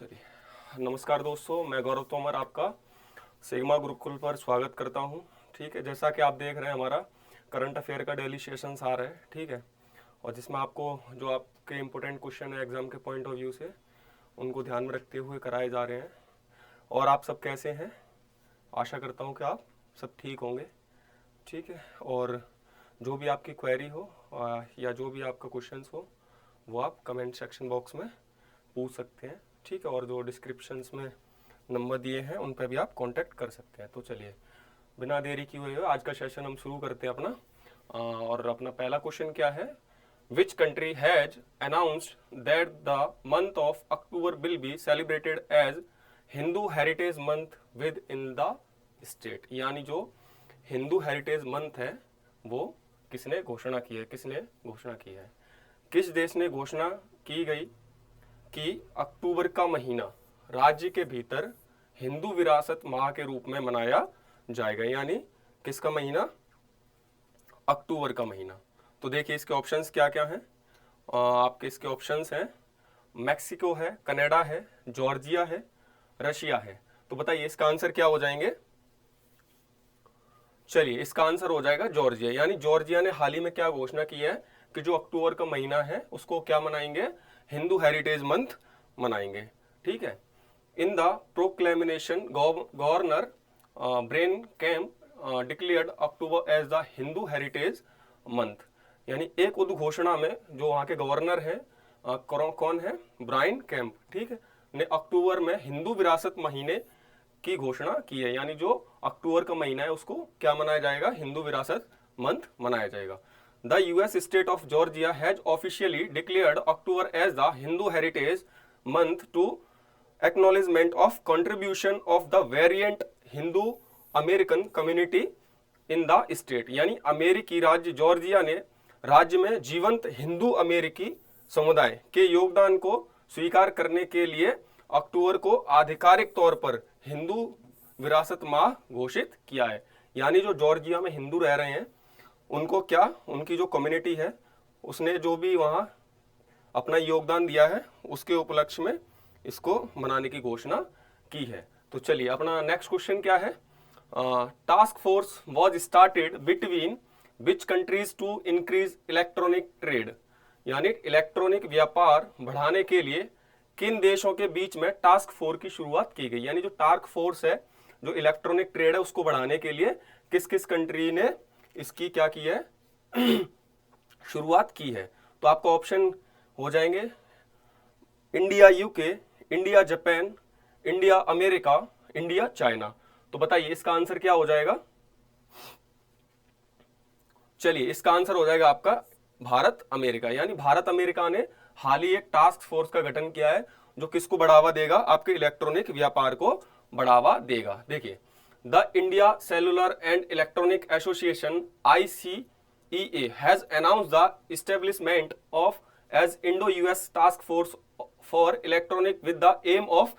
चलिए, नमस्कार दोस्तों, मैं गौरव तोमर आपका सिग्मा गुरुकुल पर स्वागत करता हूं। ठीक है, जैसा कि आप देख रहे हैं हमारा करंट अफेयर का डेली सेशंस आ रहा है। ठीक है, और जिसमें आपको जो आपके इम्पोर्टेंट क्वेश्चन है एग्जाम के पॉइंट ऑफ व्यू से उनको ध्यान में रखते हुए कराए जा रहे हैं। और आप सब कैसे हैं? आशा करता हूं कि आप सब ठीक होंगे। ठीक है, और जो भी आपकी क्वेरी हो या जो भी आपका क्वेश्चंस हो वो आप कमेंट सेक्शन बॉक्स में पूछ सकते हैं। ठीक है, और जो डिस्क्रिप्शंस में नंबर दिए हैं उन पर भी आप कांटेक्ट कर सकते हैं। तो चलिए, बिना देरी की हुए आज का सेशन हम शुरू करते हैं अपना। और अपना पहला क्वेश्चन क्या है? Which country has announced that the month of October will be celebrated as Hindu heritage month within the state. यानी जो हिंदू हेरिटेज मंथ है वो किसने घोषणा की है? किसने घोषणा की है? किस देश ने घोषणा की गई कि अक्टूबर का महीना राज्य के भीतर हिंदू विरासत माह के रूप में मनाया जाएगा? यानी किसका महीना? अक्टूबर का महीना। तो देखिए इसके ऑप्शंस क्या क्या हैं। आपके इसके ऑप्शंस हैं मैक्सिको है, कनाडा है, जॉर्जिया है, रशिया है। तो बताइए इसका आंसर क्या हो जाएंगे? चलिए, इसका आंसर हो जाएगा जॉर्जिया। यानी जॉर्जिया ने हाल ही में क्या घोषणा की है कि जो अक्टूबर का महीना है उसको क्या मनाएंगे? हिंदू हेरिटेज मंथ मनाएंगे। ठीक है, in the proclamation governor Brian Kemp declared October as the Hindu heritage month. यानी एक उद्घोषणा में जो वहाँ के गवर्नर हैं कौन है? Brian Kemp. ठीक है, ने अक्टूबर में हिंदू विरासत महीने की घोषणा की है। यानी जो अक्टूबर का महीना है उसको क्या मनाया जाएगा? हिंदू विरासत मंथ मनाया जाएगा। The US state of Georgia has officially declared October as the Hindu heritage month to acknowledgement of contribution of the variant Hindu American community in the state. यानी अमेरिकी राज्य जॉर्जिया ने राज्य में जीवंत हिंदू अमेरिकी समुदाय के योगदान को स्वीकार करने के लिए अक्टूबर को आधिकारिक तौर पर हिंदू विरासत माह घोषित किया है। यानी जो जॉर्जिया में हिंदू रह रहे हैं उनको क्या, उनकी जो कम्युनिटी है उसने जो भी वहाँ अपना योगदान दिया है उसके उपलक्ष्य में इसको मनाने की घोषणा की है। तो चलिए, अपना नेक्स्ट क्वेश्चन क्या है? Task force was started between which countries to increase electronic trade. यानी इलेक्ट्रॉनिक व्यापार बढ़ाने के लिए किन देशों के बीच में टास्क फोर्स की शुरुआत की गई? यानी जो टास्क फोर्स है जो इलेक्ट्रॉनिक ट्रेड है उसको बढ़ाने के लिए किस किस कंट्री ने इसकी क्या की है? शुरुआत की है। तो आपका ऑप्शन हो जाएंगे India UK, India Japan, India America, India China. तो बताइए इसका आंसर क्या हो जाएगा? चलिए, इसका आंसर हो जाएगा आपका भारत अमेरिका। यानी भारत अमेरिका ने हाल ही एक टास्क फोर्स का गठन किया है जो किसको बढ़ावा देगा? आपके इलेक्ट्रॉनिक व्यापार को बढ़ावा देगा। देखिए, the India cellular and electronic association ICEA has announced the establishment of as Indo US task force for electronic with the aim of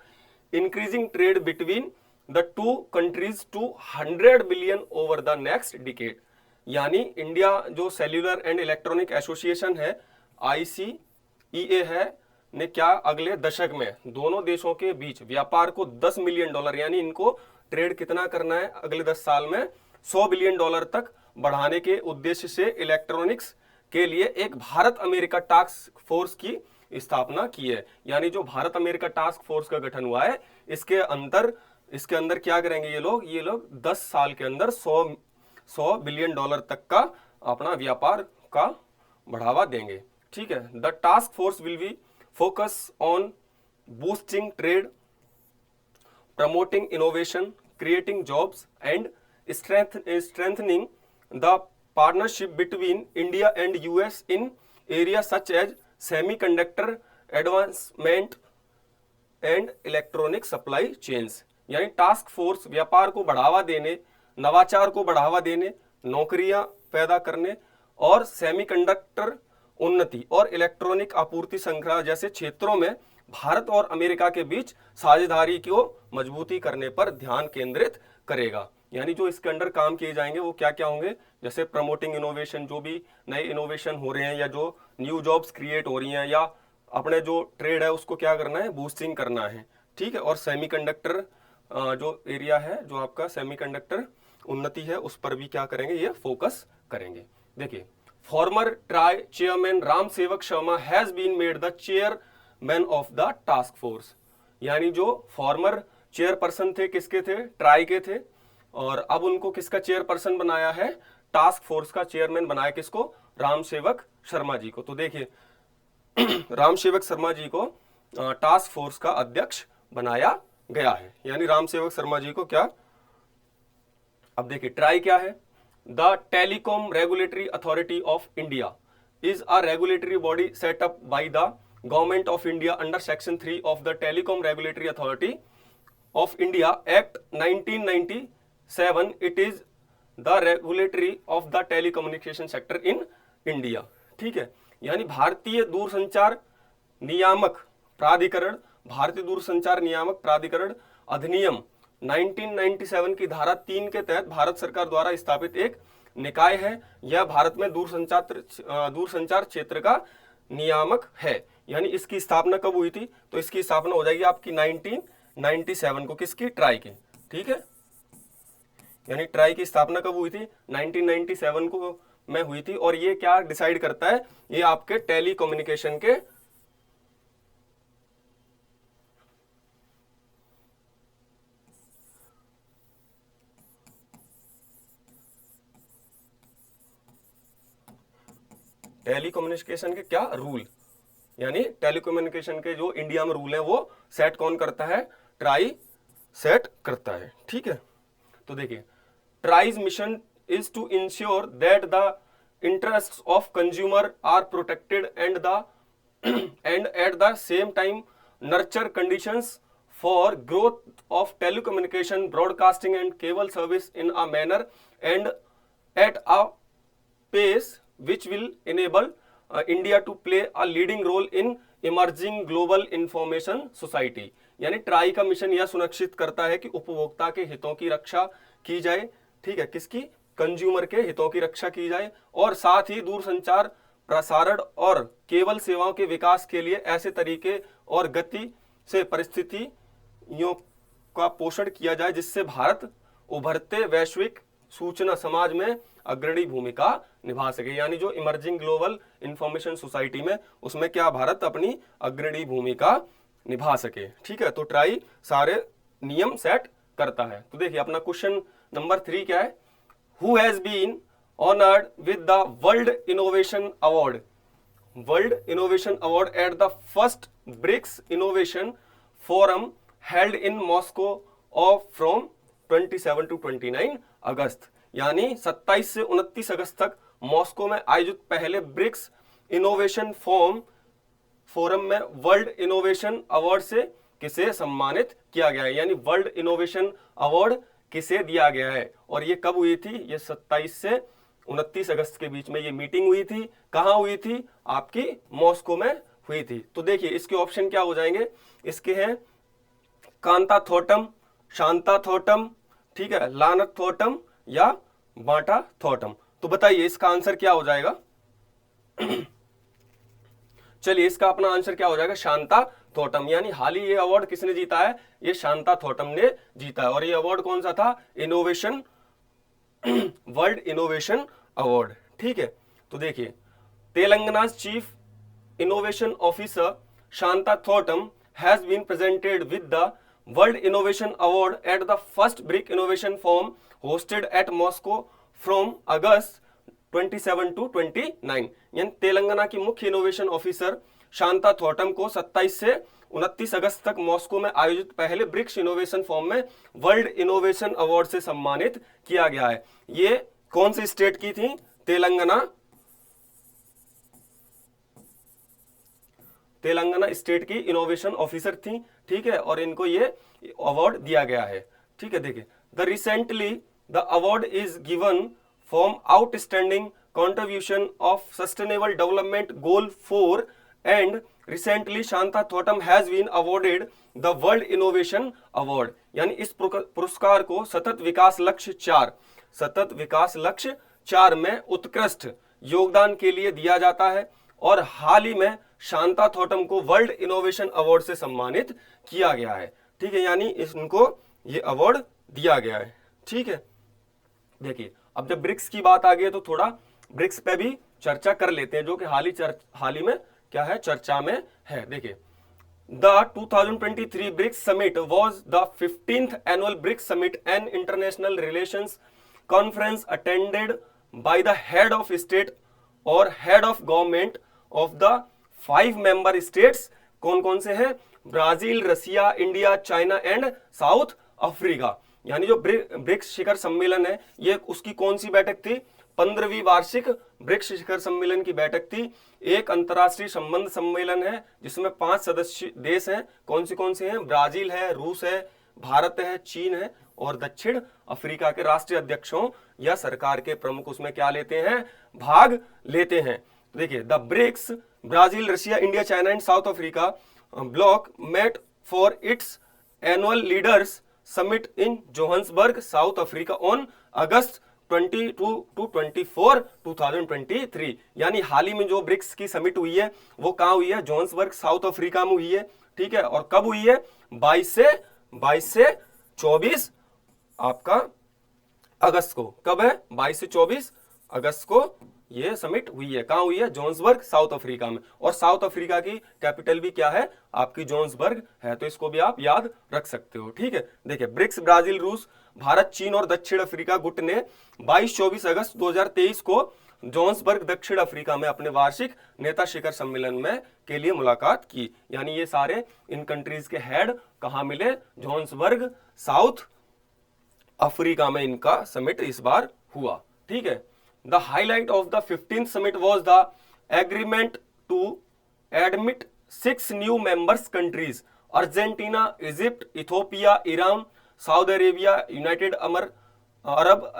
increasing trade between the two countries to 100 billion over the next decade. यानी India जो cellular and electronic association है ICEA है ने क्या अगले दशक में दोनों देशों के बीच व्यापार को 10 मिलियन डॉलर, यानी इनको ट्रेड कितना करना है अगले 10 साल में? 100 बिलियन डॉलर तक बढ़ाने के उद्देश्य से इलेक्ट्रॉनिक्स के लिए एक भारत अमेरिका टास्क फोर्स की स्थापना की है। यानी जो भारत अमेरिका टास्क फोर्स का गठन हुआ है इसके अंदर क्या करेंगे ये लोग 10 साल के अंदर 100 बिलियन डॉलर तक का अपना व्यापार का बढ़ावा देंगे। ठीक है, the task force will be focus on boosting trade, promoting innovation, creating jobs, and strengthening the partnership between India and US in areas such as semiconductor advancement and electronic supply chains। यानी task force व्यापार को बढ़ावा देने, नवाचार को बढ़ावा देने, नौकरियां पैदा करने और सेमीकंडक्टर उन्नति और इलेक्ट्रॉनिक आपूर्ति श्रृंखला जैसे क्षेत्रों में भारत और अमेरिका के बीच साझेदारी को मजबूती करने पर ध्यान केंद्रित करेगा। यानी जो इसके अंदर काम किए जाएंगे वो क्या क्या होंगे? जैसे प्रमोटिंग इनोवेशन, जो भी नए इनोवेशन हो रहे हैं या जो न्यू जॉब्स क्रिएट हो रही हैं या अपने जो ट्रेड है उसको क्या करना है, बूस्टिंग करना है, ठीक है। और सेमीकंडक्टर जो एरिया है, जो आपका सेमीकंडक्टर उन्नति है, उस पर भी क्या करेंगे, ये फोकस करेंगे। देखिए, farmer try chairman Ram Sewak Sharma has been made the chairman of the task force. यानी जो फॉर्मर चेयरपर्सन थे, किसके थे, ट्राई के थे, और अब उनको किसका चेयरपर्सन बनाया है, टास्क फोर्स का चेयरमैन बनाया किसको, राम सेवक शर्मा जी को। तो देखिए राम सेवक शर्मा जी को टास्क फोर्स का अध्यक्ष बनाया गया है, यानी राम सेवक शर्मा जी को क्या, अब देखिए ट्राई क्या है, the telecom regulatory authority of India is a regulatory body set up by the government of India under section 3 of the telecom regulatory authority of India act 1997। It is the regulatory of the telecommunication sector in India, ठीक है। यानी भारतीय दूरसंचार नियामक प्राधिकरण, भारतीय दूरसंचार नियामक प्राधिकरण अधिनियम 1997 की धारा 3 के तहत भारत सरकार द्वारा स्थापित एक निकाय है। यह भारत में दूरसंचार क्षेत्र का नियामक है। यानी इसकी स्थापना कब हुई थी, तो इसकी स्थापना हो जाएगी आपकी 1997 को, किसकी, ट्राई की, ठीक है। यानी ट्राई की स्थापना कब हुई थी, 1997 को में हुई थी। और ये क्या डिसाइड करता है, ये आपके टेलीकम्युनिकेशन के क्या रूल, यानी टेलीकम्युनिकेशन के जो इंडिया में रूल है वो सेट कौन करता है, ट्राई सेट करता है, ठीक है। तो देखिए, TRAI's mission is to ensure that the interests of consumer are protected and at the same time nurture conditions for growth of telecommunication, broadcasting and cable service in a manner and at a pace which will enable India to play a leading role in emerging global information society। यानी try का mission यह सुनिश्चित करता है कि उपभोक्ता के हितों की रक्षा की जाए, ठीक है, किसकी, कंज्यूमर के हितों की रक्षा की जाए, और साथ ही दूरसंचार, प्रसारण और केबल सेवाओं के विकास के लिए ऐसे तरीके और गति से परिस्थितियों का पोषण किया जाए जिससे भारत उभरते वैश्विक सूचना समाज में अग्रणी भूमिका निभा सके। यानी जो इमर्जिंग ग्लोबल इंफॉर्मेशन सोसाइटी में, उसमें क्या भारत अपनी अग्रणी भूमिका निभा सके, ठीक है। तो ट्राई सारे नियम सेट करता है। तो देखिए अपना क्वेश्चन नंबर 3 क्या है, who has been honored with the World Innovation Award? World Innovation Award at the first BRICS Innovation Forum held in Moscow from 27 to 29 अगस्त। यानी 27 से 29 अगस्त तक मॉस्को में आयोजित पहले ब्रिक्स इनोवेशन फोरम में वर्ल्ड इनोवेशन अवार्ड से किसे सम्मानित किया गया है, यानी वर्ल्ड इनोवेशन अवार्ड किसे दिया गया है। और ये कब हुई थी, ये 27 से 29 अगस्त के बीच में ये मीटिंग हुई थी। कहां हुई थी, आपकी मॉस्को में हुई थी। तो देखिए इसके ऑप्शन क्या हो जाएंगे, इसके हैं कांता थोटम, शांता थोटम, ठीक है, लानत थोटम या बाटा थोटम। तो बताइए इसका आंसर क्या हो जाएगा। चलिए इसका अपना आंसर क्या हो जाएगा, शांता थोटम। यानी हाल ही ये अवार्ड किसने जीता है, ये शांता थोटम ने जीता है। और ये अवार्ड कौन सा था, इनोवेशन वर्ल्ड इनोवेशन अवार्ड, ठीक है। तो देखिए Telangana chief innovation officer Shanta Thotam has been presented with the world innovation award at the first BRIC innovation forum hosted at Moscow from August 27 to 29। यानी तेलंगाना की मुख्य इनोवेशन ऑफिसर शांता थोटम को 27 से 29 अगस्त तक मॉस्को में आयोजित पहले ब्रिक्स इनोवेशन फोरम में वर्ल्ड इनोवेशन अवार्ड से सम्मानित किया गया है। ये कौन सी स्टेट की थी, तेलंगाना स्टेट की इनोवेशन ऑफिसर थी, ठीक है। और इनको ये अवार्ड दिया गया है, ठीक है। देखिए the recently the award is given for outstanding contribution of sustainable development goal 4 and recently Shanta Thotam has been awarded the world innovation award। यानी इस पुरस्कार को सतत विकास लक्ष्य 4 में उत्कृष्ट योगदान के लिए दिया जाता है। और हाल ही में शांता थॉटम को वर्ल्ड इनोवेशन अवार्ड से सम्मानित किया गया है। ठीक है, यानी इनको ये अवार्ड दिया गया है। ठीक है, देखिए अब जब ब्रिक्स की बात आ गई है तो थोड़ा ब्रिक्स पे भी चर्चा कर लेते हैं, जो कि हाल ही में क्या है, चर्चा में है। देखिए, The 2023 BRICS Summit was the 15th annual BRICS Summit, an international relations conference attended by the head of state or head of government of the 5 member states। कौन कौन से हैं? Brazil, Russia, India, China and South Africa. यानी जो BRICS शिखर सम्मेलन है, ये उसकी कौन सी बैठक थी? 15वीं वार्षिक ब्रिक्स शिखर सम्मेलन की बैठक थी। एक अंतरराष्ट्रीय संबंध सम्मेलन है जिसमें 5 सदस्य देश हैं। कौन से हैं? ब्राजील है, रूस है, भारत है, चीन है और दक्षिण अफ्रीका के राष्ट्रीय अध्यक्षों या सरकार के प्रमुख उसमें क्या लेते हैं? भाग लेते हैं। देखिए, the BRICS Brazil, Russia, India, China and South Africa bloc met for its annual leaders summit in Johannesburg, South Africa on August 22 to 24, 2023। यानी हाल ही में जो ब्रिक्स की समिट हुई है वो कहाँ हुई है? जोहान्सबर्ग, साउथ अफ्रीका में हुई है। ठीक है, और कब हुई है? 22 से 24 आपका अगस्त को। कब है? 22 से 24 अगस्त को ये समिट हुई है। कहाँ हुई है? जोहान्सबर्ग, साउथ अफ्रीका में। और साउथ अफ्रीका की कैपिटल भी क्या है? आपकी जोहान्सबर्ग है, तो इसको भी आप याद रख सकते हो। ठीक है, देखिए ब्रिक्स ब्राजील, रूस, भारत, चीन और दक्षिण अफ्रीका गुट ने 22-24 अगस्त 2023 को जोहान्सबर्ग, दक्षिण अफ्रीका में अपने वार्षिक नेता शिखर सम्मेलन में के लिए मुलाकात की। यानी ये सारे इन कंट्रीज के हेड कहाँ मिले? जोहान्सबर्ग, साउथ अफ्रीका में इनका समिट इस बार हुआ। ठीक है, the highlight of the 15th summit was the agreement to admit 6 new member countries, Argentina, Egypt, Ethiopia, Iran, Saudi Arabia, United Arab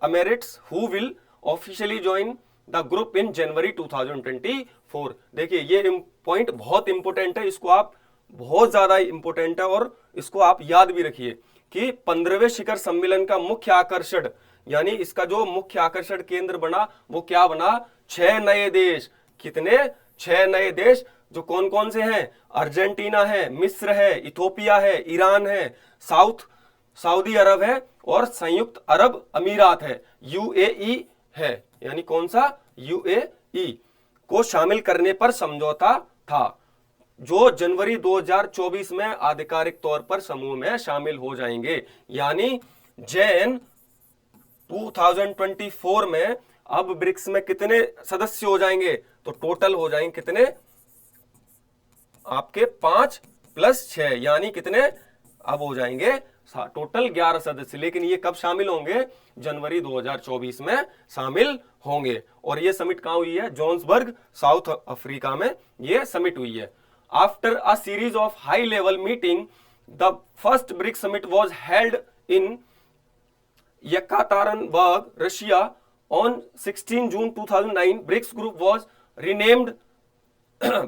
Emirates, who will officially join the group in January 2024। देखिए ये point बहुत important है, इसको आप बहुत ज्यादा important है और इसको आप याद भी रखिए कि 15वें शिखर सम्मेलन का मुख्य आकर्षण, यानी इसका जो मुख्य आकर्षण केंद्र बना वो क्या बना? 6 नए देश। कितने? 6 नए देश, जो कौन कौन से हैं? अर्जेंटीना है, मिस्र है, इथोपिया है, ईरान है, सऊदी अरब है और संयुक्त अरब अमीरात है, यूएई है। यानी कौन सा? यूएई को शामिल करने पर समझौता था, जो जनवरी 2024 में आधिकारिक तौर पर समूह में शामिल हो जाएंगे। यानी जैन 2024 में अब ब्रिक्स में कितने सदस्य हो जाएंगे? तो टोटल हो जाएंगे कितने? आपके 5 + 6, यानी कितने? अब हो जाएंगे टोटल 11 सदस्य। लेकिन ये कब शामिल होंगे? जनवरी 2024 में शामिल होंगे। और ये समिट कहां हुई है? जोहान्सबर्ग, साउथ अफ्रीका में ये समिट हुई है। After a series of high level meeting, the first BRICS summit was held in Yekaterinburg, Russia on 16 June 2009. BRICS group was renamed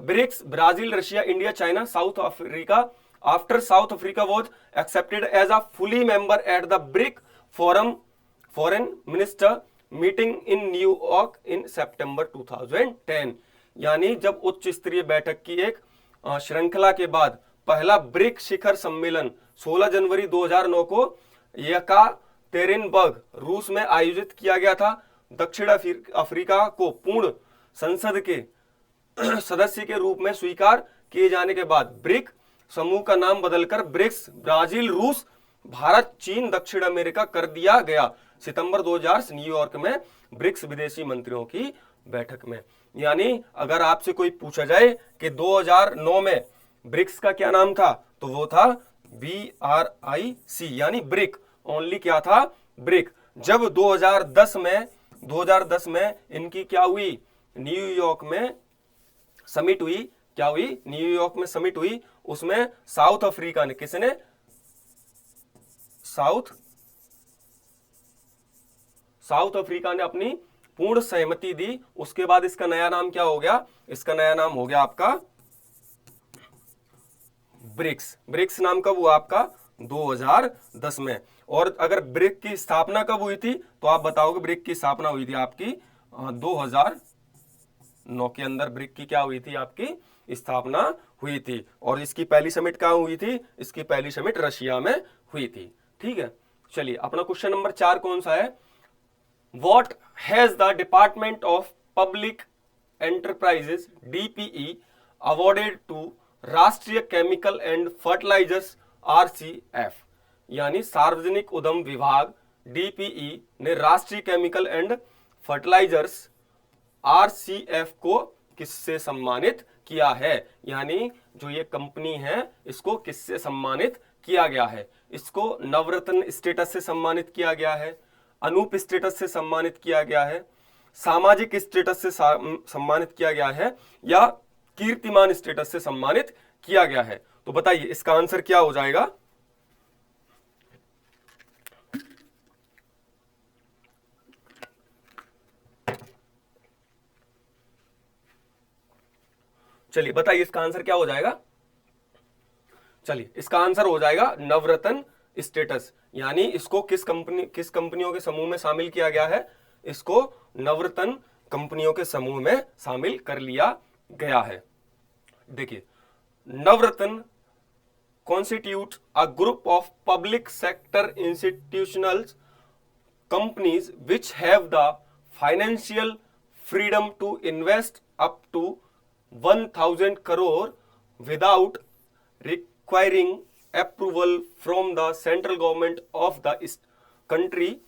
BRICS, Brazil, Russia, India, China, South Africa, after South Africa was accepted as a fully member at the BRIC Foreign Minister meeting in New York in September 2010। यानी जब उच्च स्तरीय बैठक की एक श्रृंखला के बाद पहला ब्रिक शिखर सम्मेलन 16 जनवरी 2009 को येकातेरिनबर्ग, रूस में आयोजित किया गया था। दक्षिण अफ्रीका को पूर्ण संसद के सदस्य के रूप में स्वीकार किए जाने के बाद ब्रिक समूह का नाम बदलकर ब्रिक्स, ब्राजील, रूस, भारत, चीन, दक्षिण अमेरिका कर दिया गया। सितंबर 2000 न्यूयॉर्क में ब्रिक्स विदेशी मंत्रियों की बैठक में। यानी अगर आपसे कोई पूछा जाए कि 2009 में ब्रिक्स का क्या नाम था, तो वो था BRIC, यानी ब्रिक, ओनली क्या था? ब्रिक। जब 2010 में इनकी क्या हुई? न्यूयॉर्क में समिट हुई। क्या हुई? न्यूयॉर्क में समिट हुई। उसमें साउथ अफ्रीका ने, किसने? साउथ अफ्रीका ने अपनी पूर्ण सहमति दी। उसके बाद इसका नया नाम क्या हो गया? इसका नया नाम हो गया आपका ब्रिक्स। ब्रिक्स नाम कब हुआ आपका? 2010 में। और अगर ब्रिक की स्थापना कब हुई थी, तो आप बताओगे ब्रिक की स्थापना हुई थी आपकी 2000 9 के अंदर ब्रिक की क्या हुई थी, आपकी स्थापना हुई थी। और इसकी पहली समिट कहाँ हुई थी, इसकी पहली समिट रशिया में हुई थी। ठीक है, चलिए अपना क्वेश्चन नंबर 4 कौन सा है, what has the department of public enterprises DPE awarded to Rashtriya chemical and fertilizers RCF, यानी सार्वजनिक उद्यम विभाग DPE ने राष्ट्रीय केमिकल एंड फर्टिलाइजर्स RCF को किससे सम्मानित किया है, यानी जो ये कंपनी है इसको किससे सम्मानित किया गया है। इसको नवरत्न स्टेटस से सम्मानित किया गया है, अनूप स्टेटस से सम्मानित किया गया है, सामाजिक स्टेटस से सम्मानित किया गया है, या कीर्तिमान स्टेटस से सम्मानित किया गया है। तो बताइए इसका आंसर क्या हो जाएगा। चलिए बताइए इसका आंसर क्या हो जाएगा। चलिए इसका आंसर हो जाएगा नवरत्न स्टेटस, यानी इसको किस कंपनियों के समूह में शामिल किया गया है, इसको नवरत्न कंपनियों के समूह में शामिल कर लिया गया है। देखिए, Navratna constitute a group of public sector institutionals companies which have the financial freedom to invest up to 1000 crore without requiring approval from the central government of the country.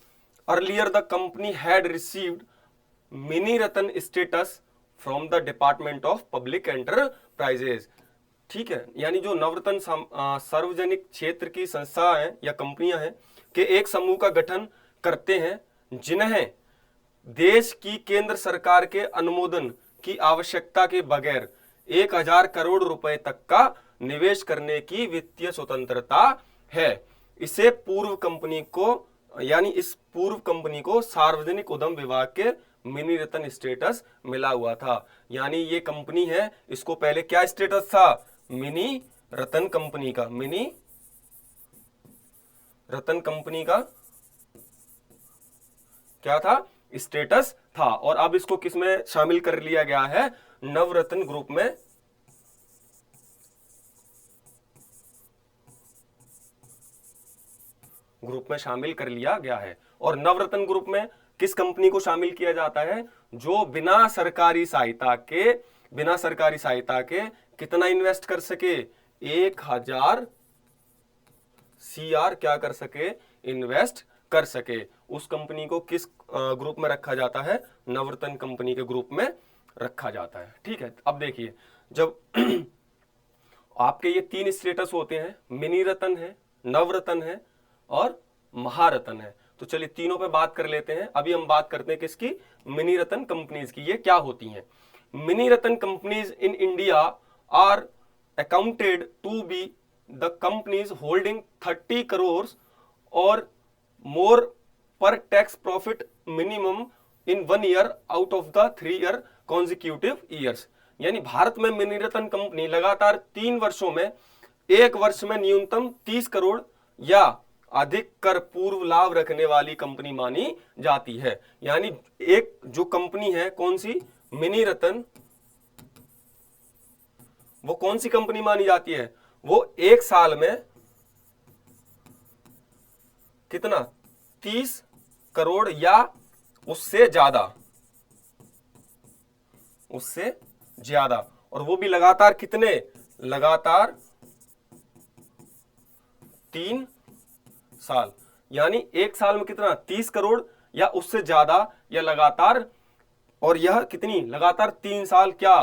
Earlier the company had received mini ratan status from the Department of Public Enterprises. ठीक है, यानी जो नवरत्न सार्वजनिक क्षेत्र की संस्था है या कंपनियां हैं के एक समूह का गठन करते हैं जिन्हें देश की केंद्र सरकार के अनुमोदन की आवश्यकता के बगैर 1000 करोड़ रुपए तक का निवेश करने की वित्तीय स्वतंत्रता है। इसे पूर्व कंपनी को, यानी इस पूर्व कंपनी को सार्वजनिक उद्यम विभाग के मिनी रत्न स्टेटस मिला हुआ था। यानी ये कंपनी है, इसको पहले क्या स्टेटस था, मिनी रत्न कंपनी का, मिनी रत्न कंपनी का क्या था, स्टेटस था। और अब इसको किस में शामिल कर लिया गया है, नवरत्न ग्रुप में शामिल कर लिया गया है। और नवरत्न ग्रुप में किस कंपनी को शामिल किया जाता है, जो बिना सरकारी सहायता के कितना इन्वेस्ट कर सके, 1000 CR क्या कर सके, इन्वेस्ट कर सके। उस कंपनी को किस ग्रुप में रखा जाता है, नवरत्न कंपनी के ग्रुप में रखा जाता है। ठीक है, अब देखिए जब आपके ये 3 स्टेटस होते हैं, मिनी रत्न है, नवरत्न है और महारत्न है, तो चलिए तीनों पे बात कर लेते हैं। अभी हम बात करते हैं किसकी, मिनी रत्न कंपनीज की। ये क्या होती हैं, mini Ratna companies in India are accounted to be the companies holding 30 crore और more per tax profit minimum in 1 year out of the 3 year consecutive years. यानी भारत में मिनी रत्न कंपनी लगातार 3 वर्षों में एक वर्ष में न्यूनतम 30 करोड़ या अधिक कर पूर्व लाभ रखने वाली कंपनी मानी जाती है। यानी एक जो कंपनी है, कौन सी, मिनी रत्न, वो कौन सी कंपनी मानी जाती है, वो एक साल में कितना, 30 करोड़ या उससे ज्यादा, और वो भी लगातार कितने, लगातार 3 साल। यानी एक साल में कितना, 30 करोड़ या उससे ज्यादा, या लगातार, और यह कितनी, लगातार 3 साल क्या,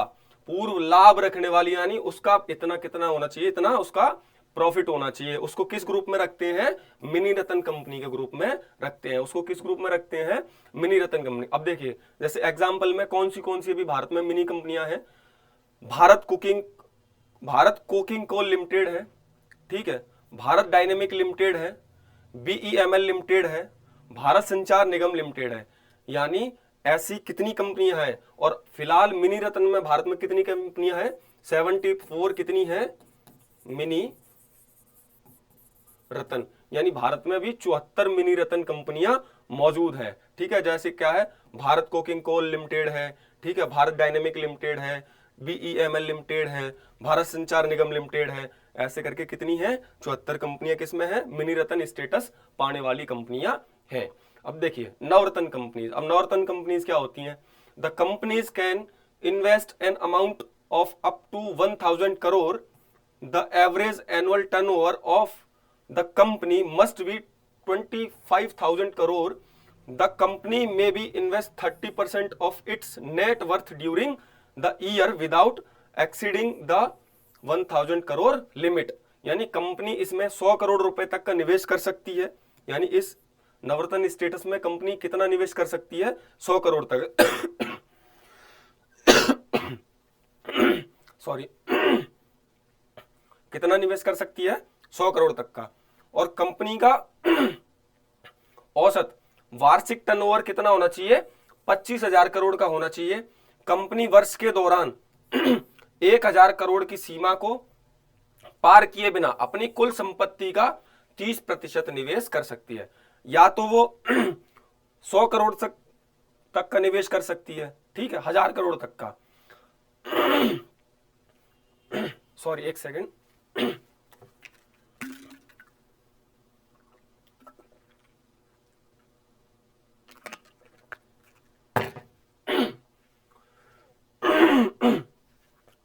पूर्व लाभ रखने वाली, यानी उसका इतना कितना होना चाहिए, इतना उसका प्रॉफिट होना चाहिए। उसको किस ग्रुप में रखते हैं, मिनी रत्न कंपनी के ग्रुप में रखते हैं। उसको किस ग्रुप में रखते हैं, मिनी रत्न कंपनी। अब देखिए जैसे एग्जांपल में कौन सी अभी भारत में मिनी कंपनियां हैं, भारत कोकिंग कोल लिमिटेड है, ठीक है, भारत डायनेमिक लिमिटेड है, BEML लिमिटेड है, भारत संचार निगम लिमिटेड है। यानी ऐसी कितनी कंपनियां हैं, और फिलहाल मिनी रत्न में भारत में कितनी कंपनियां हैं, 74 कितनी है, मिनी रत्न। यानी भारत में भी 74 मिनी रत्न कंपनियां मौजूद हैं। ठीक है, जैसे क्या है, भारत कोकिंग कोल लिमिटेड है, ठीक है, भारत डायनेमिक लिमिटेड है, BEML लिमिटेड है, भारत संचार निगम लिमिटेड है, ऐसे करके कितनी है 74 कंपनियां किसमें है, मिनी रत्न स्टेटस पाने वाली कंपनियां हैं। अब देखिए नवरत्न कंपनीज, अब नवरत्न कंपनीज क्या होती हैं, the companies can invest an amount of up to 1000 crore, the average annual turnover of the company must be 25,000 crore, the company may be invest 30% of its net worth during the year without exceeding the 1000 crore limit. यानी company इसमें 100 करोड़ रुपए तक का निवेश कर सकती है। यानी इस नवरत्न स्टेटस में कंपनी कितना निवेश कर सकती है, 100 करोड़ तक सॉरी कितना निवेश कर सकती है, 100 करोड़ तक का। और कंपनी का औसत वार्षिक टर्नओवर कितना होना चाहिए, 25,000 करोड़ का होना चाहिए। कंपनी वर्ष के दौरान 1,000 करोड़ की सीमा को पार किए बिना अपनी कुल संपत्ति का 30% निवेश कर सकती है। या तो वो 100 करोड़ तक का निवेश कर सकती है, ठीक है, 1,000 करोड़ तक का सॉरी एक सेकेंड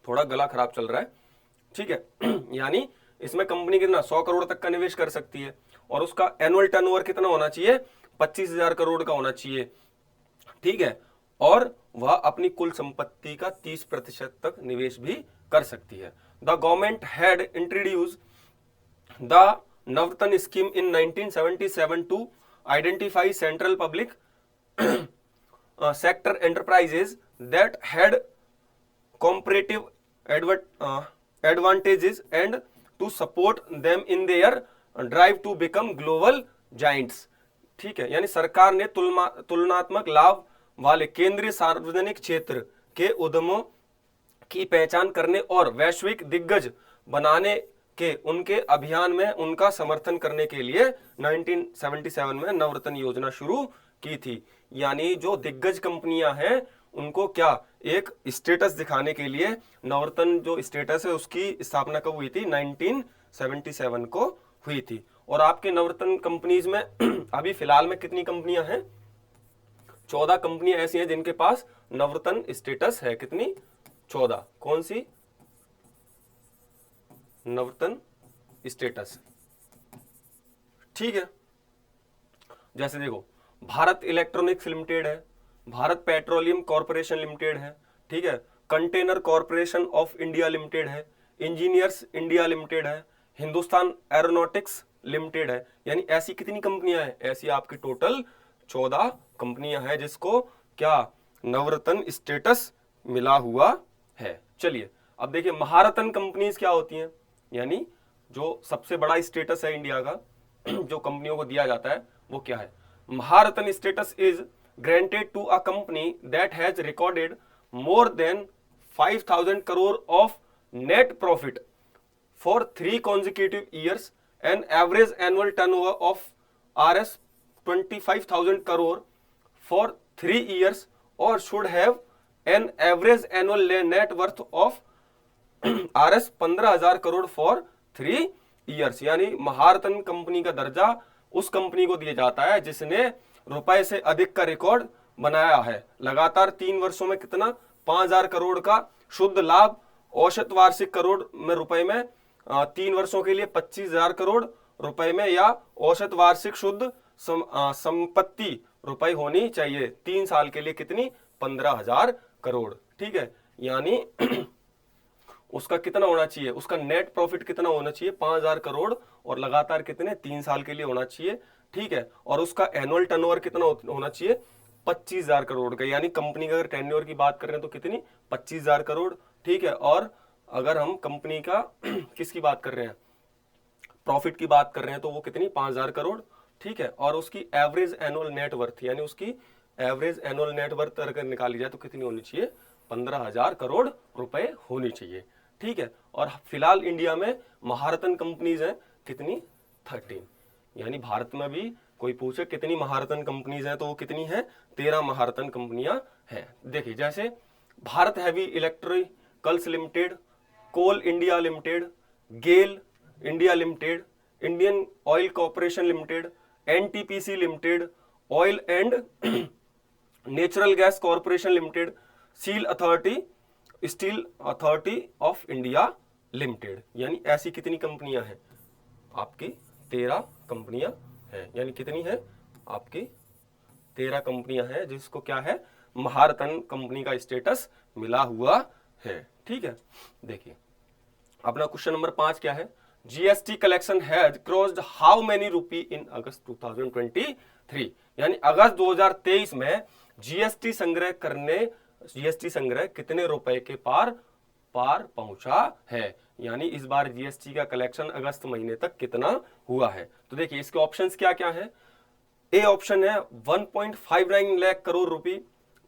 थोड़ा गला खराब चल रहा है, ठीक है। यानी इसमें कंपनी कितना 100 करोड़ तक का निवेश कर सकती है और उसका एनुअल टर्नओवर कितना होना चाहिए, 25,000 करोड़ का होना चाहिए, ठीक है। और वह अपनी कुल संपत्ति का 30% तक निवेश भी कर सकती है। The government had introduce the Navratna scheme in 1977 to identify central public sector enterprises that had comparative advantages and to support them in their drive to become global giants। ठीक है, यानी सरकार ने तुलनात्मक लाभ वाले केंद्रीय सार्वजनिक क्षेत्र के उद्यमों की पहचान करने और वैश्विक दिग्गज बनाने के उनके अभियान में उनका समर्थन करने के लिए 1977 में नवरत्न योजना शुरू की थी। यानी जो दिग्गज कंपनियां हैं उनको क्या एक स्टेटस दिखाने के लिए नवरत्न जो स्टेटस है उसकी स्थापना कब हुई थी, 1977 को हुई थी। और आपके नवरत्न कंपनीज में अभी फिलहाल में कितनी कंपनियां हैं, 14 कंपनियां ऐसी हैं जिनके पास नवरत्न स्टेटस है। कितनी, 14। कौन सी, नवरत्न स्टेटस, ठीक है। जैसे देखो भारत इलेक्ट्रॉनिक्स लिमिटेड है, भारत पेट्रोलियम कॉर्पोरेशन लिमिटेड है, ठीक है, container corporation of India limited है, इंजीनियर्स इंडिया लिमिटेड है, हिंदुस्तान एरोनॉटिक्स लिमिटेड है। यानी ऐसी कितनी कंपनियां हैं, ऐसी आपकी टोटल 14 कंपनियां हैं जिसको क्या नवरत्न स्टेटस मिला हुआ है। चलिए अब देखिए महारत्न कंपनीज क्या होती हैं, यानी जो सबसे बड़ा स्टेटस है इंडिया का जो कंपनियों को दिया जाता है वो क्या है। Maharatna status is granted to a company that has recorded more than 5,000 crore of net profit for 3 consecutive years, an average annual turnover of Rs 25,000 crore for 3 years, or should have an average annual net worth of Rs 15,000 crore for 3 years। यानी महारत्न company का दर्जा उस company को दिया जाता है जिसने रुपए से अधिक का रिकॉर्ड बनाया है, लगातार 3 वर्षों में कितना, 5,000 करोड़ का शुद्ध लाभ, औसत वार्षिक करोड़ में रुपए में 3 वर्षों के लिए 25,000 करोड़ रुपए में, या औसत वार्षिक शुद्ध संपत्ति रुपए होनी चाहिए 3 साल के लिए कितनी, 15,000 करोड़, ठीक है। यानी उसका कितना होना चाहिए, उसका नेट प्रॉफिट कितना होना चाहिए, 5,000 करोड़, और लगातार कितने, 3 साल के लिए होना चाहिए, ठीक है। और उसका एनुअल टर्नओवर कितना होना चाहिए, 25,000 करोड़ का। यानी कंपनी का अगर टेन्योर की बात कर रहे हैं तो कितनी, 25,000 करोड़, ठीक है। और अगर हम कंपनी का किसकी बात कर रहे हैं, प्रॉफिट की बात कर रहे हैं तो वो कितनी, 5,000 करोड़, ठीक है। और उसकी एवरेज एनुअल नेट वर्थ, यानी उसकी एवरेज एनुअल नेट वर्थ अगर निकाली जाए तो कितनी होनी चाहिए, 15,000 करोड़ रुपए होनी चाहिए, ठीक है। और फिलहाल इंडिया में महारत्न कंपनीज हैं कितनी, 13। यानी भारत में भी कोई पूछे कितनी महारत्न कंपनीज हैं तो वो कितनी है, 13 महारत्न कंपनियां हैं। देखिए जैसे Bharat heavy electricals limited, coal India limited, GAIL India limited, Indian oil corporation limited, NTPC limited, oil and natural gas corporation limited, steel authority of India limited, यानी ऐसी कितनी कंपनियां हैं आपकी, 13 कंपनियां हैं। यानी कितनी है आपकी 13 कंपनियां हैं जिसको क्या है, महारत्न कंपनी का स्टेटस मिला हुआ है। ठीक है, देखिए अपना क्वेश्चन नंबर 5 क्या है, GST collection has crossed how many rupee in August 2023, यानी अगस्त 2023 में जीएसटी संग्रह कितने रुपए के पार पहुंचा है, यानी इस बार जीएसटी का कलेक्शन अगस्त महीने तक कितना हुआ है। तो देखिए इसके ऑप्शंस क्या क्या है, ए ऑप्शन है 1.59 लाख करोड़ रुपए,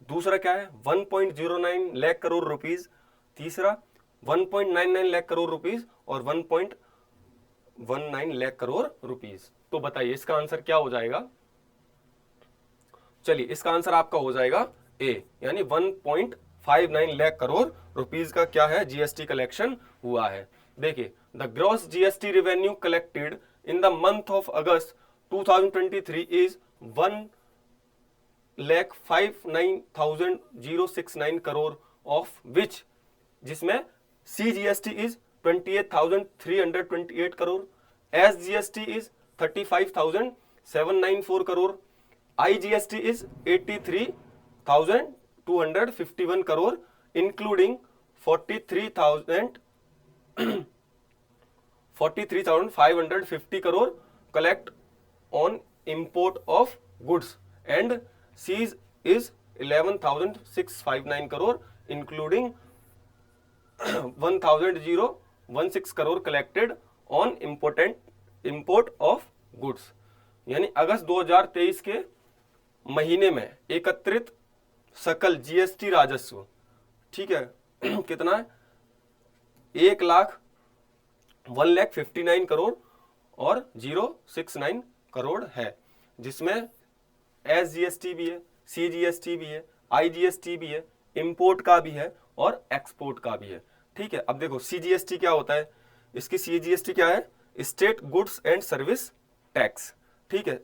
दूसरा क्या है 1.09 लाख करोड़ रुपीस, तीसरा 1.99 लाख करोड़ रुपीस और 1.19 लाख करोड़ रुपीस। तो बताइए इसका आंसर क्या हो जाएगा। चलिए इसका आंसर आपका हो जाएगा ए, यानी 1.59 लाख करोड़ रुपीस का क्या है, जीएसटी कलेक्शन हुआ है। देखिए the gross GST revenue collected in the month of August 2023 is 1,59,069 crore of which, जिसमें CGST is 28,328 crore, SGST is 35,794 crore, IGST is 83,251 crore, including 43,550 crore collect on import of goods and cess is 11,659 crore including 1,016 crore collected on import of goods. यानी अगस्त 2023 के महीने में एकत्रित सकल GST राजस्व, ठीक है कितना है, 1,59 करोड़ और 069 करोड़ है, जिसमें SGST भी है, CGST भी है, IGST भी है, इंपोर्ट का भी है और एक्सपोर्ट का भी है। ठीक है, अब देखो CGST क्या होता है, इसकी CGST क्या है, state goods and service tax. ठीक है,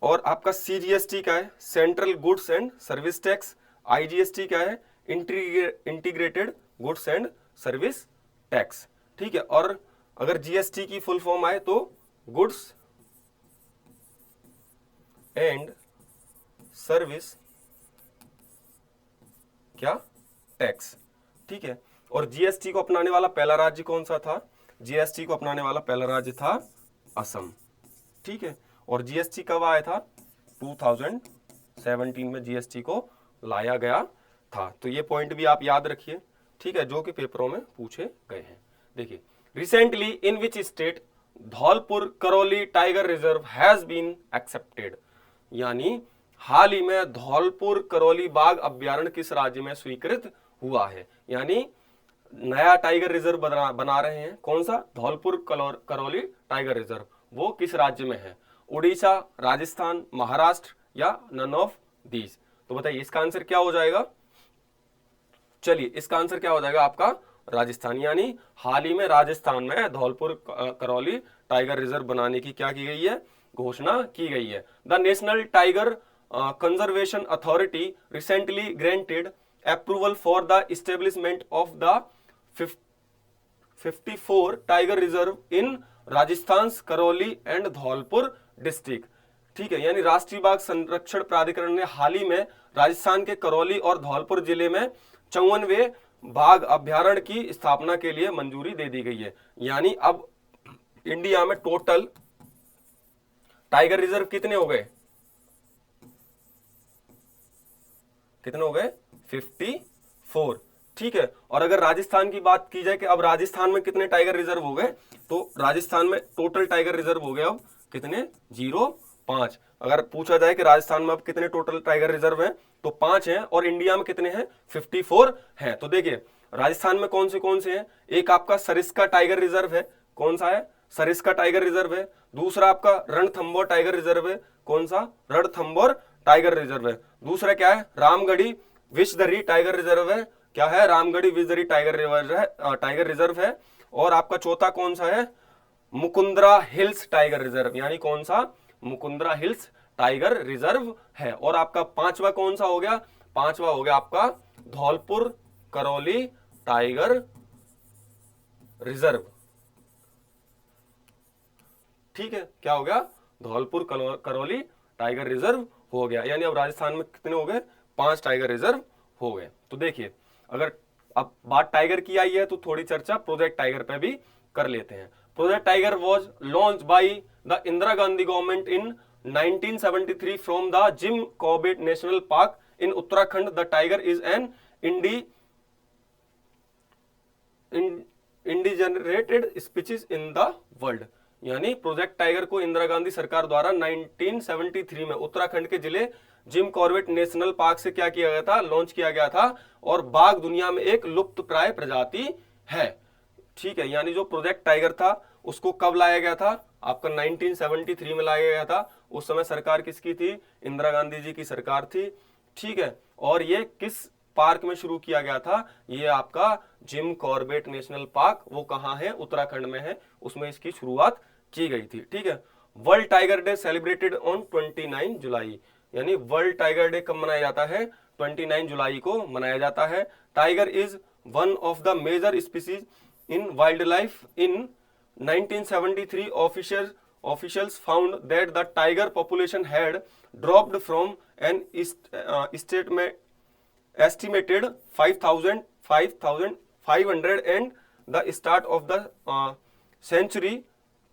और आपका CGST क्या है, central goods and service tax. IGST क्या है, integrated goods and service tax. ठीक है, और अगर GST की फुल फॉर्म आए तो गुड्स एंड सर्विस क्या टैक्स। ठीक है, और GST को अपनाने वाला पहला राज्य कौन सा था, GST को अपनाने वाला पहला राज्य था असम। ठीक है, और GST कब आया था, 2017 में GST को लाया गया था। तो ये पॉइंट भी आप याद रखिए, ठीक है, जो कि पेपरों में पूछे गए हैं। देखिए recently in which state Dholpur Karauli tiger reserve has been accepted, यानी हाल ही में धौलपुर करौली बाघ अभ्यारण्य किस राज्य में स्वीकृत हुआ है, यानी नया टाइगर रिजर्व बना रहे हैं, कौन सा, धौलपुर करौली टाइगर रिजर्व, वो किस राज्य में है, उड़ीसा, राजस्थान, महाराष्ट्र या नन ऑफ दीज। तो बताइए इसका आंसर क्या हो जाएगा। चलिए इसका आंसर क्या हो जाएगा आपका राजस्थान, यानी हाल ही में राजस्थान में धौलपुर करौली टाइगर रिजर्व बनाने की क्या की गई है, घोषणा की गई है। The national tiger conservation authority recently granted approval for the establishment of the 54 tiger reserve in Rajasthan Karauli and Dholpur district. ठीक है, यानी राष्ट्रीय बाघ संरक्षण प्राधिकरण ने हाल ही में राजस्थान के करौली और धौलपुर जिले में 54वें बाघ अभ्यारण्य की स्थापना के लिए मंजूरी दे दी गई है। यानी अब इंडिया में टोटल टाइगर रिजर्व कितने हो गए, 54। ठीक है, और अगर राजस्थान की बात की जाए कि अब राजस्थान में कितने टाइगर रिजर्व हो गए, तो राजस्थान में टोटल टाइगर रिजर्व हो गए अब कितने, 05। अगर पूछा जाए कि राजस्थान में अब कितने टोटल टाइगर रिजर्व हैं, तो 5 हैं, और इंडिया में कितने हैं, 54 हैं। तो देखिए राजस्थान में कौन से हैं, एक आपका सरिस्का टाइगर रिजर्व है, कौन सा है, सरिस्का टाइगर रिजर्व है। दूसरा आपका रणथंबोर टाइगर रिजर्व है, कौन सा, रणथंबोर टाइगर रिजर्व है। दूसरा क्या है, रामगढ़ी विषधरी टाइगर रिजर्व है, क्या है, रामगढ़ी विषधरी टाइगर रिजर्व है। और आपका चौथा कौन सा है, मुकुंदरा हिल्स टाइगर रिजर्व, यानी कौन सा, मुकुंदरा हिल्स टाइगर रिजर्व है। और आपका पांचवा कौन सा हो गया, पांचवा हो गया आपका धौलपुर करौली टाइगर रिजर्व। ठीक है, क्या हो गया, धौलपुर करौली टाइगर रिजर्व हो गया। यानी अब राजस्थान में कितने हो गए, 5 टाइगर रिजर्व हो गए। तो देखिए, अगर अब बात टाइगर की आई है तो थोड़ी चर्चा प्रोजेक्ट टाइगर पे भी कर लेते हैं। Project tiger was launched by the Indira Gandhi government in 1973 from the Jim Corbett national park in Uttarakhand. The tiger is an endangered species in the world. यानी प्रोजेक्ट टाइगर को इंदिरा गांधी सरकार द्वारा 1973 में उत्तराखंड के जिले जिम कॉर्बेट नेशनल पार्क से क्या किया गया था, लॉन्च किया गया था। और बाघ दुनिया में एक लुप्त प्राय प्रजाति है। ठीक है, यानी जो प्रोजेक्ट टाइगर था उसको कब लाया गया था, आपका 1973 में लाया गया था। उस समय सरकार किसकी थी, इंदिरा गांधी जी की सरकार थी। ठीक है, और ये किस पार्क में शुरू किया गया था, ये आपका जिम कॉर्बेट नेशनल पार्क, वो कहाँ है, उत्तराखंड में है, उसमें इसकी शुरुआत की गई थी। ठीक है, world tiger day celebrated on 29 जुलाई। यानी वर्ल्ड टाइगर डे कब मनाया जाता है, 29 जुलाई को मनाया जाता है। Tiger is one of the major species in wildlife. In 1973 officials found that the tiger population had dropped from an estimated 5,500 and the start of the century